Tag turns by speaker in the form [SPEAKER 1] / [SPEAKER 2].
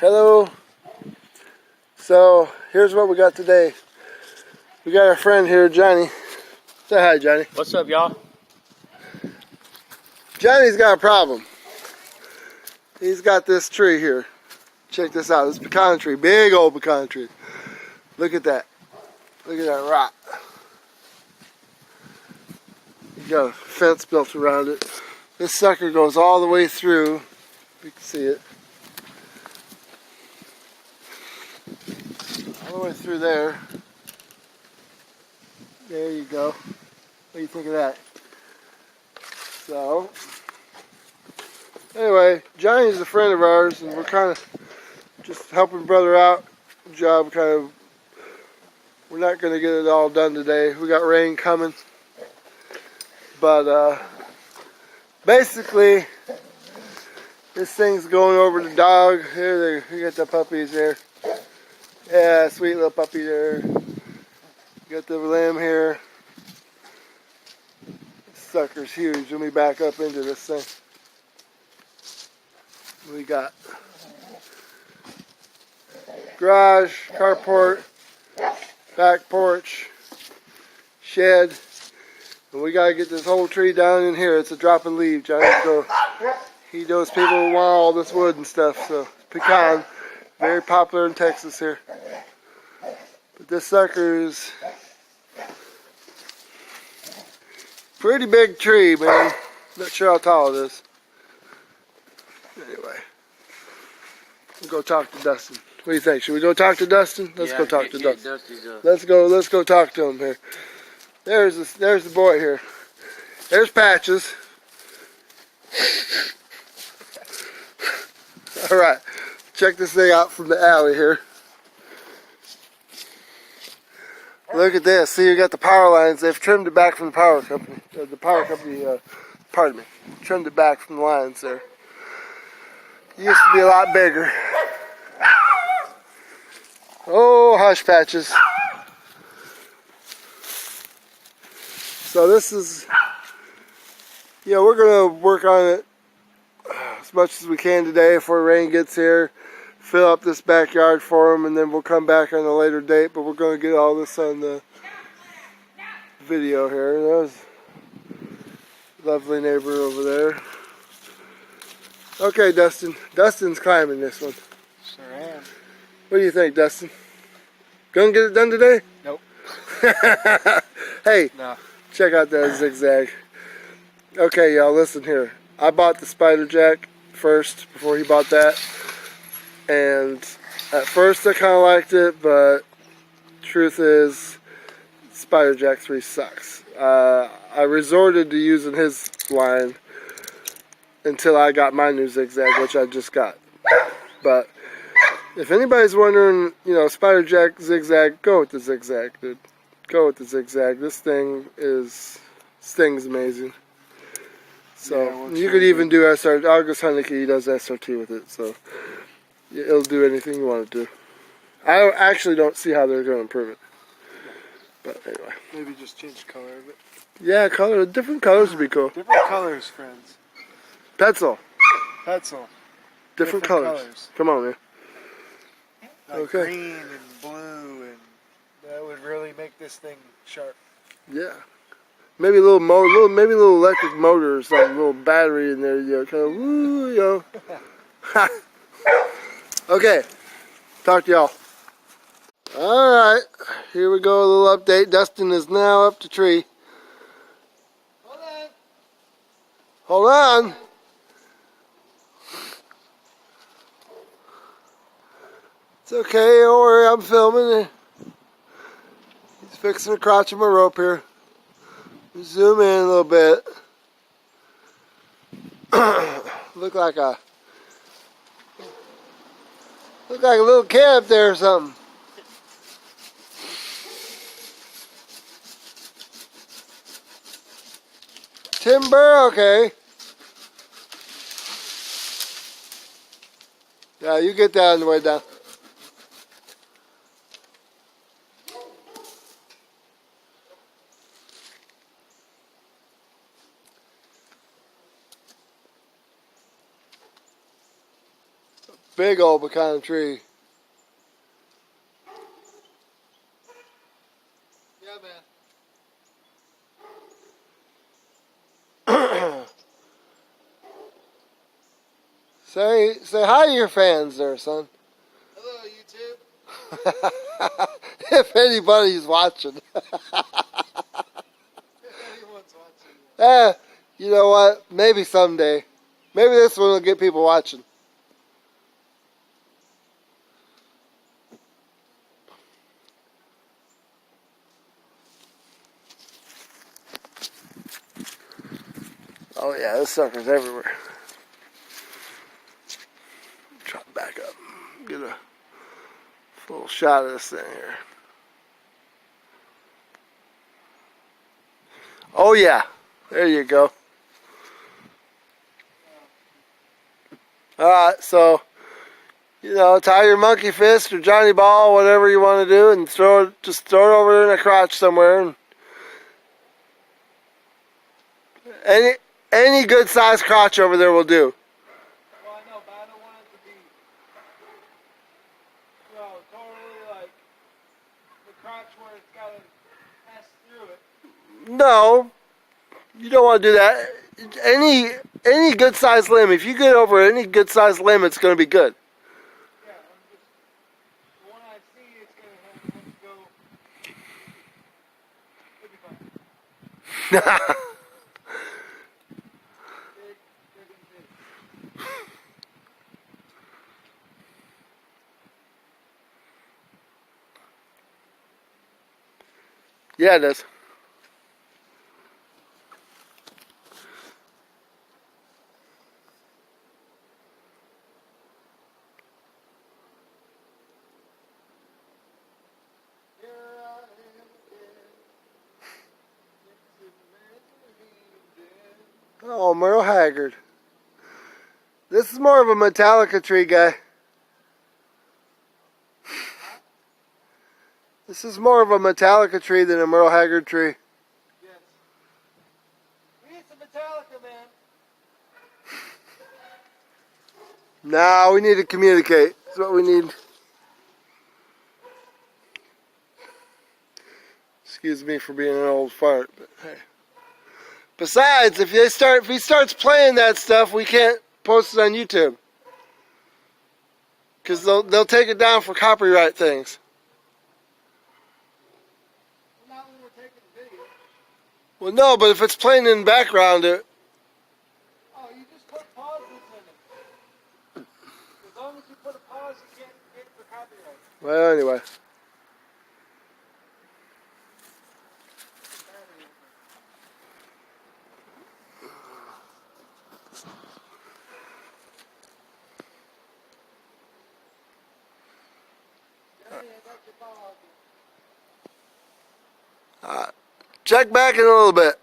[SPEAKER 1] Hello. So here's what we got today. We got our friend here, Johnny. Say hi, Johnny.
[SPEAKER 2] What's up, y'all?
[SPEAKER 1] Johnny's got a problem. He's got this tree here. Check this out. This pecan tree, big old pecan tree. Look at that. Look at that rock. You got a fence built around it. This sucker goes all the way through. You can see it. All the way through there. There you go. What do you think of that? So, anyway, Johnny's a friend of ours, and we're kind of just helping brother out. Job kind of, we're not going to get it all done today. We got rain coming. But basically, this thing's going over the dog. Here, you got the puppies there. Yeah, sweet little puppy there. Got the lamb here. This sucker's huge. Let me back up into this thing. We got garage, carport, back porch, shed, and we gotta get this whole tree down in here. It's a dropping leaf, Johnny. So he knows people want all this wood and stuff. So pecan, very popular in Texas here. But this sucker is pretty big tree, man. Not sure how tall it is. Anyway, we'll go talk to Dustin. What do you think? Should we go talk to Dustin? Let's go talk to Dustin. Let's go talk to him here. There's the boy here. There's Patches. All right, check this thing out from the alley here. Look at this. See, you got the power lines. They've trimmed it back from the power company. Pardon me. Trimmed it back from the lines there. It used to be a lot bigger. Oh, hush, Patches. So this is, we're going to work on it as much as we can today before rain gets here. Fill up this backyard for them, and then we'll come back on a later date, but we're going to get all this on the video here. There's a lovely neighbor over there. Okay, Dustin. Dustin's climbing this one.
[SPEAKER 2] Sure am.
[SPEAKER 1] What do you think, Dustin? Gonna get it done today?
[SPEAKER 2] Nope.
[SPEAKER 1] Hey,
[SPEAKER 2] no.
[SPEAKER 1] Check out that zigzag. Okay, y'all, listen here. I bought the spider jack first before he bought that. And at first I kind of liked it, but truth is, Spider Jack 3 sucks. I resorted to using his line until I got my new zigzag, which I just got. But if anybody's wondering, Spider Jack zigzag, go with the zigzag, dude. Go with the zigzag. This thing's amazing. So you could even do SRT. August Honeyke, he does SRT with it, so it'll do anything you want it to. I actually don't see how they're going to improve it. But anyway.
[SPEAKER 2] Maybe just change the color of it.
[SPEAKER 1] Yeah, different colors would be cool.
[SPEAKER 2] Different colors, friends.
[SPEAKER 1] Pencil.
[SPEAKER 2] Different
[SPEAKER 1] colors. Come on, man.
[SPEAKER 2] Like
[SPEAKER 1] okay.
[SPEAKER 2] Green and blue, and that would really make this thing sharp.
[SPEAKER 1] Yeah. Maybe a little electric motor or something, a little battery in there, kind of woo, Okay, talk to y'all. Alright, here we go, a little update. Dustin is now up the tree. Hold on. It's okay, don't worry, I'm filming. He's fixing the crotch of my rope here. Zoom in a little bit. Look like a little kid up there or something. Timber, okay. Yeah, you get that on the way down. Big old pecan tree.
[SPEAKER 2] Yeah, man.
[SPEAKER 1] Say hi to your fans there, son.
[SPEAKER 2] Hello, YouTube.
[SPEAKER 1] If anybody's watching.
[SPEAKER 2] If anyone's watching.
[SPEAKER 1] You know what? Maybe someday. Maybe this one will get people watching. Oh yeah, this sucker's everywhere. Try to back up. Get a little shot of this thing here. Oh yeah, there you go. Alright, so, you know, tie your monkey fist or Johnny ball, whatever you want to do, and just throw it over in a crotch somewhere. And any good sized crotch over there will do.
[SPEAKER 2] Well, I know, but I don't want it to be, totally like the crotch where it's got to pass through it.
[SPEAKER 1] No, you don't want to do that. Any good sized limb, if you get over any good sized limb, it's going to be good.
[SPEAKER 2] Yeah, the one I see, it's going to have to go. It'll be fine. Big, big, and big.
[SPEAKER 1] Yeah, it is. Oh, Merle Haggard. This is more of a Metallica tree guy. This is more of a Metallica tree than a Merle Haggard tree.
[SPEAKER 2] Yes. We need some Metallica, man.
[SPEAKER 1] Nah, we need to communicate. That's what we need. Excuse me for being an old fart, but hey. Besides, if he starts playing that stuff, we can't post it on YouTube. Because they'll take it down for copyright things.
[SPEAKER 2] Well, not when we're taking the video.
[SPEAKER 1] Well, no, but if it's playing in the background,
[SPEAKER 2] Oh, you just put pauses in it. As long as you put a pause, you can't get for copyright.
[SPEAKER 1] well, anyway. Check back in a little bit.